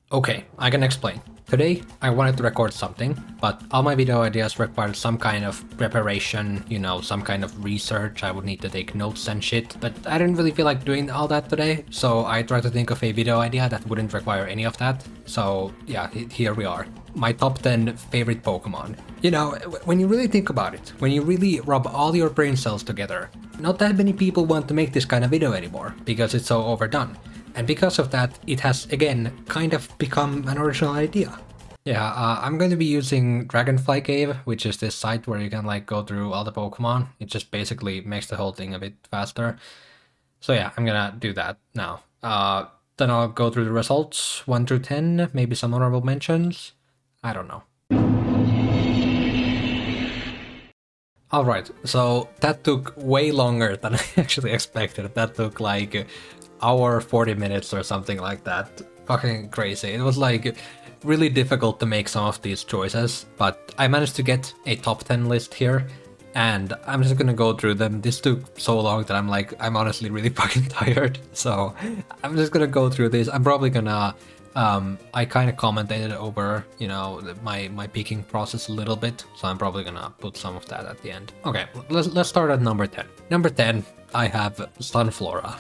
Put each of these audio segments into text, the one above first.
Okay, I can explain. Today, I wanted to record something, but all my video ideas required some kind of preparation, some kind of research. I would need to take notes and shit, but I didn't really feel like doing all that today, so I tried to think of a video idea that wouldn't require any of that. So yeah, here we are. My top 10 favorite Pokemon. When you really think about it, when you really rub all your brain cells together, not that many people want to make this kind of video anymore, because it's so overdone. And because of that, it has, again, kind of become an original idea. Yeah, I'm going to be using Dragonfly Cave, which is this site where you can go through all the Pokemon. It just basically makes the whole thing a bit faster. So yeah, I'm gonna do that now. Then I'll go through the results, 1 through 10, maybe some honorable mentions. I don't know. Alright, so that took way longer than I actually expected. That took like hour 40 minutes or something like that. Fucking crazy. It was really difficult to make some of these choices, but I managed to get a top 10 list here, and I'm just gonna go through them. This took so long that I'm honestly really fucking tired, so I'm just gonna go through this. I'm probably gonna I kind of commented over, my picking process a little bit, so I'm probably gonna put some of that at the end. Okay, let's start at number 10. Number 10, I have Sunflora.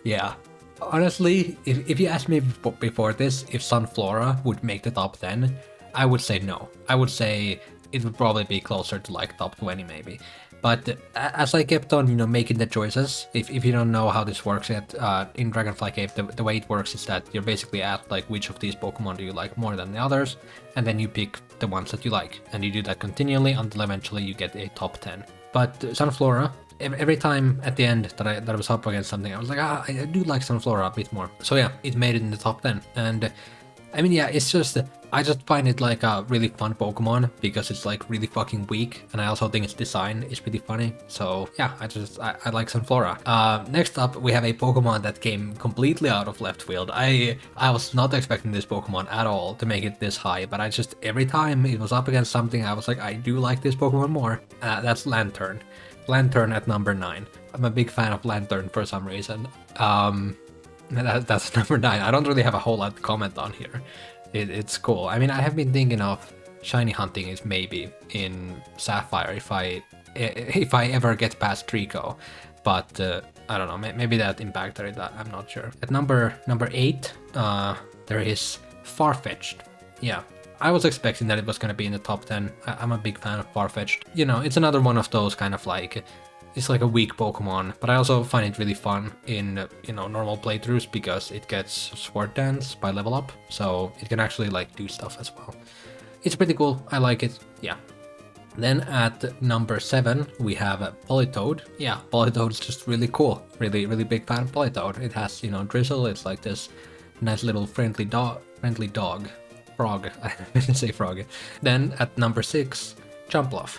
Yeah. Honestly, if you asked me before this if Sunflora would make the top 10, I would say no. I would say it would probably be closer to top 20 maybe. But as I kept on, making the choices, if you don't know how this works yet, in Dragonfly Cave, the way it works is that you're basically at which of these Pokemon do you like more than the others, and then you pick the ones that you like, and you do that continually until eventually you get a top 10. But Sunflora, every time at the end that I was up against something, I was like, I do like Sunflora a bit more. So yeah, it made it in the top 10, and I mean, yeah, it's just, I just find it like a really fun Pokemon because it's really fucking weak, and I also think its design is pretty funny. So yeah, I like Sunflora. Next up, we have a Pokemon that came completely out of left field. I was not expecting this Pokemon at all to make it this high, but every time it was up against something, I was like, I do like this Pokemon more. That's Lantern. Lantern at number 9. I'm a big fan of Lantern for some reason. That's number 9. I don't really have a whole lot to comment on here. It's cool. I mean, I have been thinking of shiny hunting is maybe in Sapphire if I ever get past Trico, but I don't know. Maybe that impacted it. I'm not sure. At number 8, there is Farfetch'd. Yeah, I was expecting that it was gonna be in the top 10. I'm a big fan of Farfetch'd. It's another one of those kind of it's like a weak Pokemon, but I also find it really fun in, normal playthroughs because it gets Sword Dance by level up, so it can actually do stuff as well. It's pretty cool, I like it, yeah. Then at number 7, we have Politoed. Yeah, Politoed is just really cool. Really, really big fan of Politoed. It has, Drizzle, it's like this nice little friendly dog. Frog, I didn't say frog. Then at number 6, Jumpluff.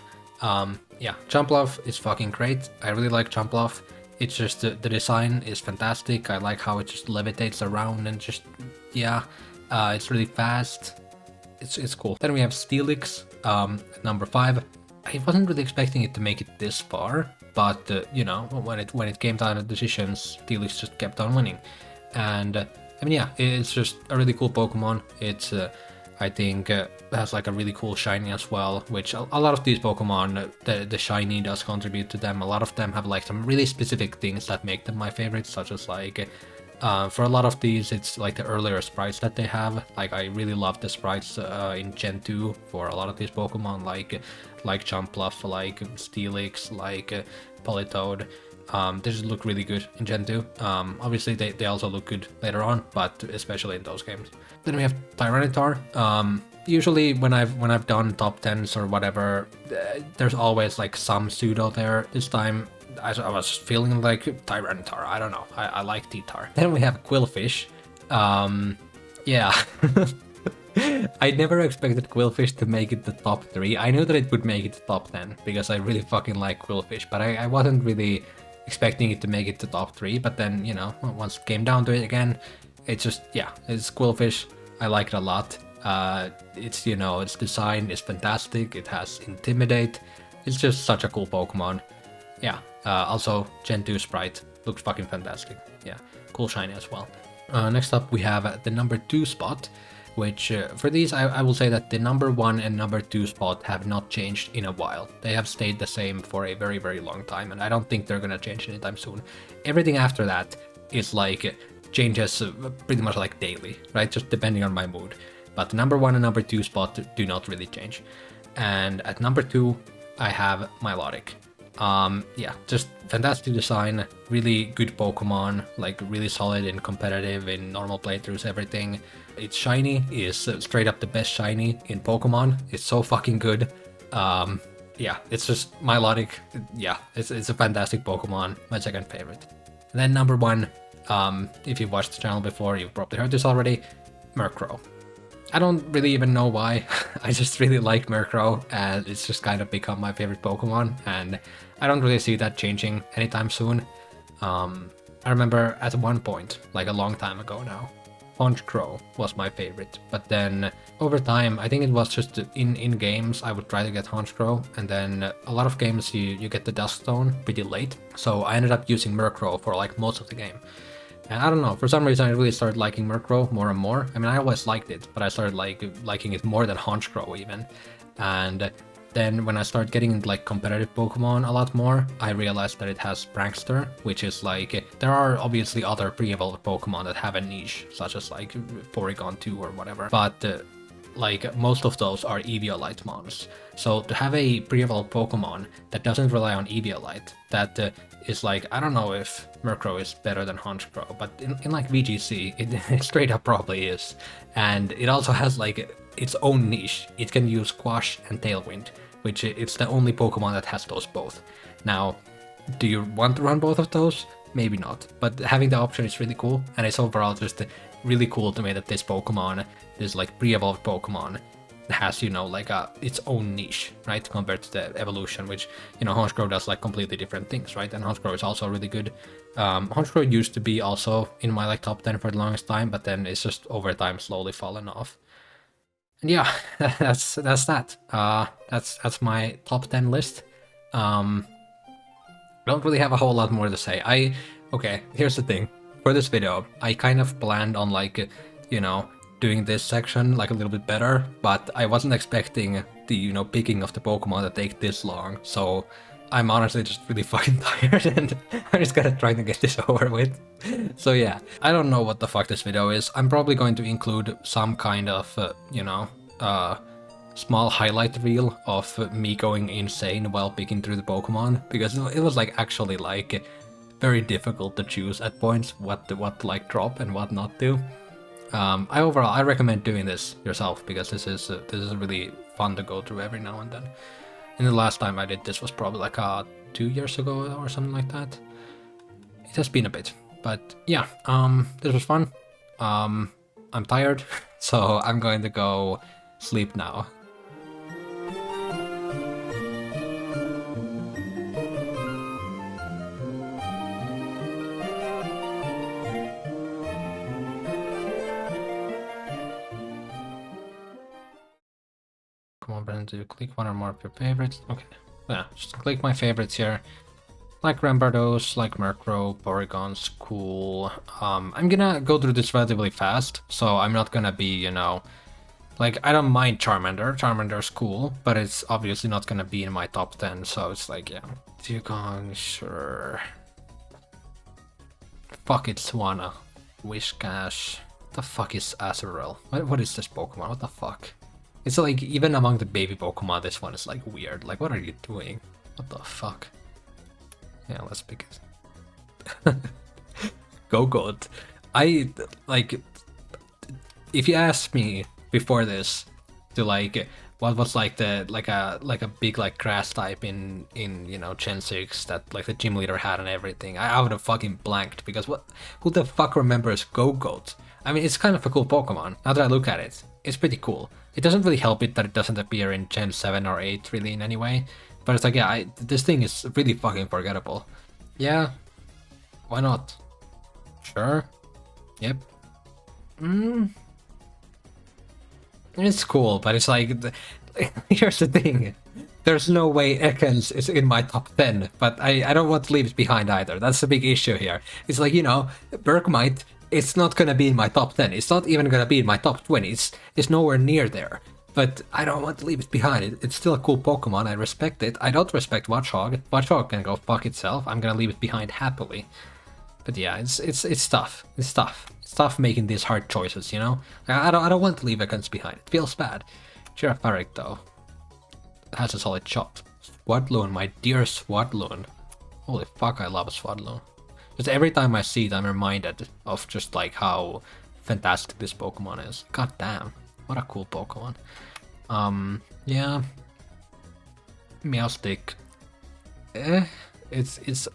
Yeah, Jumpluff is fucking great. I really like Jumpluff. It's just the design is fantastic. I like how it just levitates around and just, yeah, it's really fast. It's cool. Then we have Steelix, at number 5. I wasn't really expecting it to make it this far, but when it came down to decisions, Steelix just kept on winning. And I mean, yeah, it's just a really cool Pokemon. It's I think has a really cool shiny as well, which a lot of these Pokemon, the shiny does contribute to them. A lot of them have some really specific things that make them my favorites, such as for a lot of these, it's the earlier sprites that they have. I really love the sprites in Gen 2 for a lot of these Pokemon, like Jumpluff, like Steelix, like Politoed. They just look really good in Gen 2. Obviously, they also look good later on, but especially in those games. Then we have Tyranitar. Usually, when I've done top 10s or whatever, there's always some pseudo there. This time, I was feeling like Tyranitar. I don't know. I like T-Tar. Then we have Quillfish. Yeah. I never expected Quillfish to make it the top 3. I knew that it would make it the top 10 because I really fucking like Quillfish, but I wasn't really expecting it to make it to top 3. But then, once it came down to it again, it's just, yeah, it's Quillfish. I like it a lot. It's, its design is fantastic. It has Intimidate. It's just such a cool Pokemon. Yeah. Also, Gen 2 sprite looks fucking fantastic. Yeah, cool shiny as well. Next up, we have the number 2 spot. which for these I will say that the number 1 and number 2 spot have not changed in a while. They have stayed the same for a very, very long time, and I don't think they're gonna change anytime soon. Everything after that is like changes pretty much like daily, right? Just depending on my mood. But the number 1 and number 2 spot do not really change. And at number 2, I have Milotic. Yeah, just fantastic design, really good Pokemon, like really solid and competitive in normal playthroughs, everything. Its shiny is straight up the best shiny in Pokemon. It's so fucking good. Yeah, it's just Milotic. Yeah, it's a fantastic Pokemon, my second favorite. And then number 1, if you've watched the channel before, you've probably heard this already, Murkrow. I don't really even know why. I just really like Murkrow, and it's just kind of become my favorite Pokemon, and I don't really see that changing anytime soon. I remember at one point, like a long time ago now, Honchkrow was my favorite, but then over time, I think it was just in games, I would try to get Honchkrow, and then a lot of games you get the Duskstone pretty late, so I ended up using Murkrow for like most of the game. And I don't know, for some reason I really started liking Murkrow more and more. I mean, I always liked it, but I started liking it more than Honchkrow even. And then when I started getting into like competitive Pokemon a lot more, I realized that it has Prankster, which is like, there are obviously other pre-evolved Pokemon that have a niche, such as like Porygon 2 or whatever, but like most of those are Eviolite mons. So to have a pre-evolved Pokemon that doesn't rely on Eviolite, that is like, I don't know if Murkrow is better than Honchkrow, but in like VGC, it straight up probably is. And it also has like its own niche. It can use Squash and Tailwind, which it's the only Pokemon that has those both. Now, do you want to run both of those? Maybe not, but having the option is really cool, and it's overall just really cool to me that this Pokemon, this like pre-evolved Pokemon, has, you know, like its own niche, right, compared to the evolution, which, you know, Honchkrow does like completely different things, right? And Honchkrow is also really good. Honchkrow used to be also in my like top 10 for the longest time, but then it's just over time slowly fallen off. And yeah, that's that. That's my top 10 list. Don't really have a whole lot more to say. Okay, here's the thing. For this video, I kind of planned on like, you know, doing this section like a little bit better, but I wasn't expecting the, you know, picking of the Pokemon to take this long, so I'm honestly just really fucking tired, and I'm just gonna try to get this over with. So yeah, I don't know what the fuck this video is. I'm probably going to include some kind of, you know, small highlight reel of me going insane while picking through the Pokemon, because it was like actually like very difficult to choose at points what to like drop and what not to. I recommend doing this yourself, because this is really fun to go through every now and then. And the last time I did this was probably like 2 years ago or something like that. It has been a bit, but yeah, this was fun. I'm tired, so I'm going to go sleep now. Come on, Brennan, do click one or more of your favorites. Okay, yeah, just click my favorites here. Like Rampardos, like Murkrow, Porygon's cool. I'm gonna go through this relatively fast, so I'm not gonna be, you know, like, I don't mind Charmander. Charmander's cool, but it's obviously not gonna be in my top 10, so it's like, yeah. Dugong, sure. Fuck it, Swanna. Whiscash. What the fuck is Azurill? What is this Pokemon? What the fuck? It's like, even among the baby Pokemon, this one is like weird. Like, what are you doing? What the fuck? Yeah, let's pick it. Gogoat. Like, if you asked me before this to like, what was like the, like a big like grass type in you know, Gen 6 that like the gym leader had and everything, I would have fucking blanked, because who the fuck remembers Gogoat? I mean, it's kind of a cool Pokemon. Now that I look at it, it's pretty cool. It doesn't really help it that it doesn't appear in Gen 7 or 8 really in any way. But it's like, yeah, this thing is really fucking forgettable. Yeah, why not? Sure. Yep. It's cool, but it's like, here's the thing. There's no way Ekans is in my top 10, but I don't want to leave it behind either. That's the big issue here. It's like, you know, Bergmite it's not gonna be in my top 10. It's not even gonna be in my top 20. It's nowhere near there. But I don't want to leave it behind. It's still a cool Pokemon. I respect it. I don't respect Watchog. Watchog can go fuck itself. I'm gonna leave it behind happily. But yeah, it's tough. It's tough. It's tough making these hard choices, you know? I don't want to leave Ekans behind. It feels bad. Girafarik, though, has a solid shot. Swadloon, my dear Swadloon. Holy fuck, I love Swadloon. Just every time I see it, I'm reminded of just like how fantastic this Pokemon is. God damn, what a cool Pokemon. Yeah. Meowstic. It's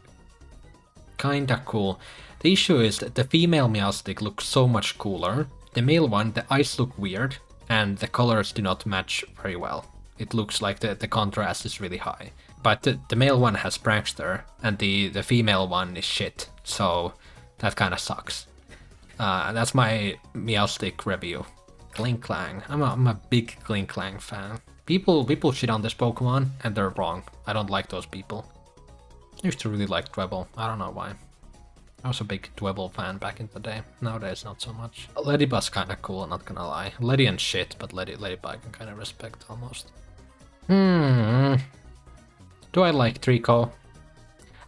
kinda cool. The issue is that the female Meowstic looks so much cooler. The male one, the eyes look weird, and the colors do not match very well. It looks like the contrast is really high. But the male one has Prankster, and the female one is shit, so that kinda sucks. That's my Meowstic review. Klinklang. I'm a big Klinklang fan. People shit on this Pokemon, and they're wrong. I don't like those people. I used to really like Dwebble. I don't know why. I was a big Dwebble fan back in the day. Nowadays, not so much. Ladybug's kinda cool, not gonna lie. Ledian shit, but Ladybug I can kinda respect almost. Do I like Trico?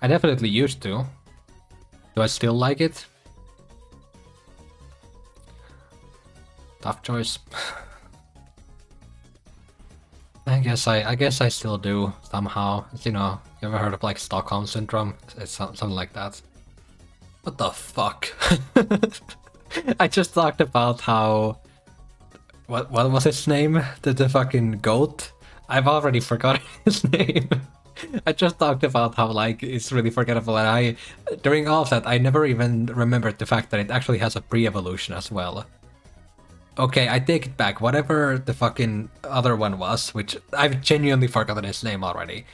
I definitely used to. Do I still like it? Tough choice. I guess I still do somehow. You know, you ever heard of like Stockholm syndrome? It's something like that. What the fuck? I just talked about how what was his name? The fucking goat? I've already forgotten his name. I just talked about how like it's really forgettable, and during all of that I never even remembered the fact that it actually has a pre-evolution as well. Okay, I take it back. Whatever the fucking other one was, which I've genuinely forgotten his name already.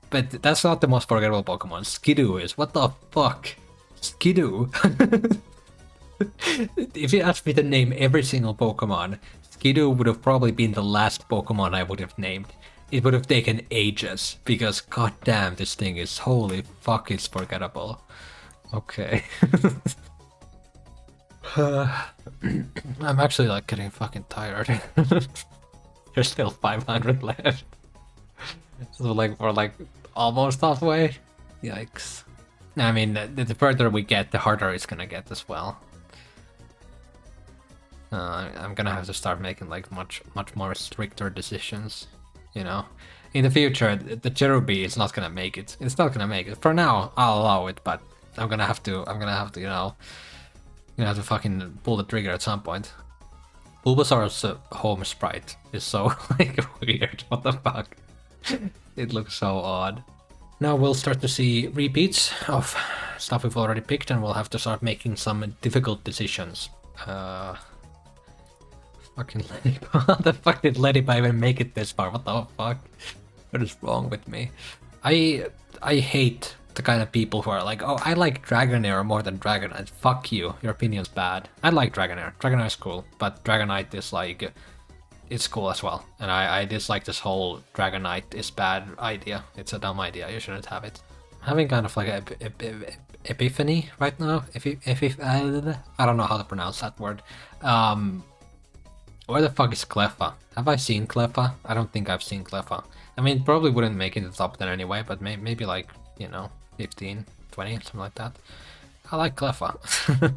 But that's not the most forgettable Pokemon. Skidoo is. What the fuck? Skidoo? If you asked me to name every single Pokemon, Skidoo would have probably been the last Pokemon I would have named. It would have taken ages, because goddamn, this thing is, holy fuck, it's forgettable. Okay. I'm actually like getting fucking tired. There's still 500 left. So like we're like almost halfway. Yikes. I mean, the further we get, the harder it's gonna get as well. I'm gonna have to start making like much more stricter decisions. You know, in the future, the Cherubi is not gonna make it. It's not gonna make it. For now, I'll allow it, but I'm gonna have to, you know, have to fucking pull the trigger at some point. Bulbasaur's home sprite is so like weird. What the fuck? It looks so odd. Now we'll start to see repeats of stuff we've already picked, and we'll have to start making some difficult decisions. Fucking Ladybug. How the fuck did Ladybug even make it this far? What the fuck? What is wrong with me? I hate the kind of people who are like, oh, I like Dragonair more than Dragonite. Fuck you. Your opinion's bad. I like Dragonair. Dragonair is cool, but Dragonite is like, it's cool as well. And I dislike this whole Dragonite is bad idea. It's a dumb idea. You shouldn't have it. I'm having kind of like an epiphany right now. I don't know how to pronounce that word. Where the fuck is Cleffa? Have I seen Cleffa? I don't think I've seen Cleffa. I mean, probably wouldn't make it to the top 10 anyway, but maybe like, you know, 15, 20, something like that. I like Cleffa.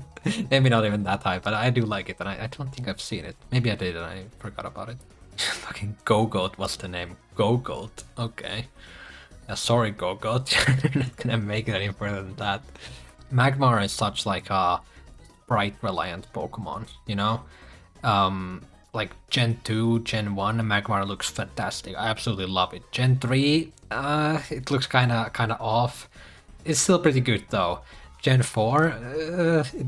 Maybe not even that high, but I do like it, and I don't think I've seen it. Maybe I did and I forgot about it. Fucking Gogoat, what's the name? Gogoat, okay. Yeah, sorry Gogoat, you're not gonna make it any further than that. Magmar is such like a sprite-reliant Pokemon, you know? Like Gen 2, Gen 1, Magmar looks fantastic. I absolutely love it. Gen 3, it looks kinda off. It's still pretty good though. Gen 4,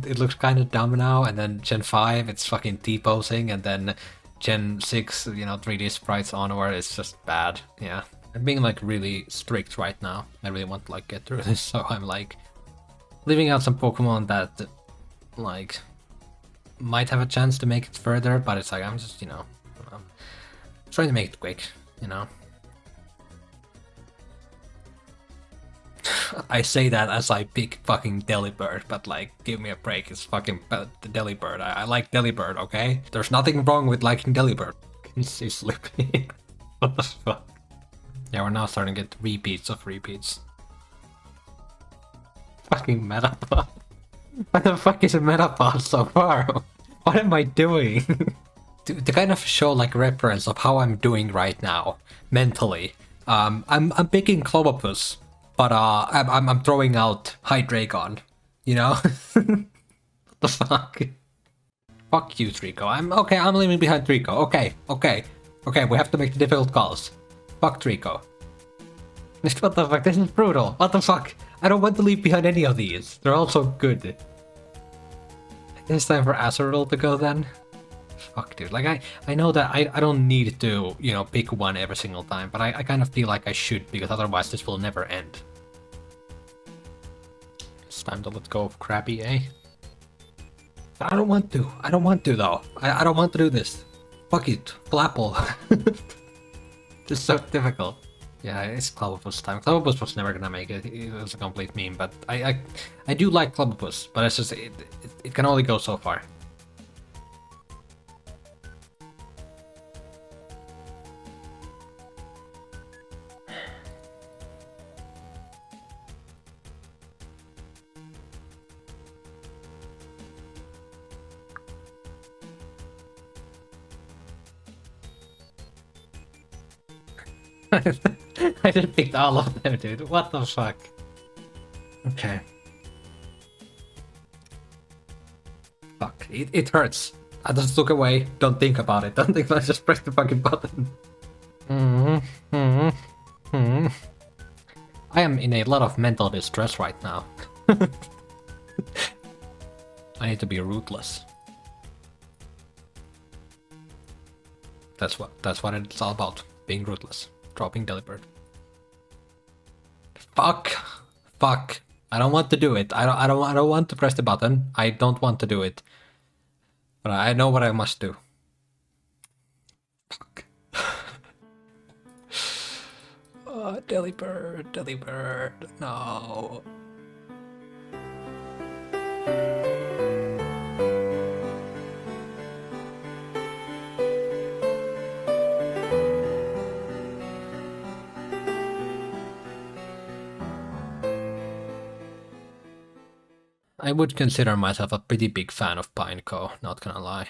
it looks kinda dumb now, and then Gen 5, it's fucking T-posing, and then Gen 6, you know, 3D sprites onward, it's just bad, yeah. I'm being like really strict right now. I really want to like get through this, so I'm like leaving out some Pokemon that like might have a chance to make it further, but it's like I'm just, you know, trying to make it quick, you know. I say that as I pick fucking Delibird, but like, give me a break. It's fucking the Delibird. I like Delibird, okay? There's nothing wrong with liking Delibird. He's sleeping. What the fuck? Yeah, we're now starting to get repeats of repeats. Fucking Metapod. What the fuck is a Metapod so far? What am I doing? to kind of show like reference of how I'm doing right now mentally. I'm picking Clobbopus, but I'm throwing out Hydreigon. You know? What the fuck? Fuck you, Trico. I'm leaving behind Trico. Okay, we have to make the difficult calls. Fuck Trico. What the fuck? This is brutal. What the fuck? I don't want to leave behind any of these. They're all so good. It's time for Azurill to go then. Fuck, dude. Like, I know that I don't need to, you know, pick one every single time, but I kind of feel like I should, because otherwise this will never end. It's time to let go of Krabby, eh? I don't want to. I don't want to, though. I don't want to do this. Fuck it. Flapple. This is so difficult. Yeah, it's Clobbopus time. Clobbopus was never gonna make it. It was a complete meme, but I do like Clobbopus, but it's just it can only go so far. I just picked all of them, dude. What the fuck? Okay. Fuck. It hurts. I just look away. Don't think about it. Don't think about it. Just press the fucking button. I am in a lot of mental distress right now. I need to be ruthless. That's what it's all about. Being ruthless. Dropping Delibird. Fuck. I don't want to do it. I don't want to press the button. I don't want to do it. But I know what I must do. Fuck. Oh, Delibird, no. I would consider myself a pretty big fan of Pineco, not gonna lie.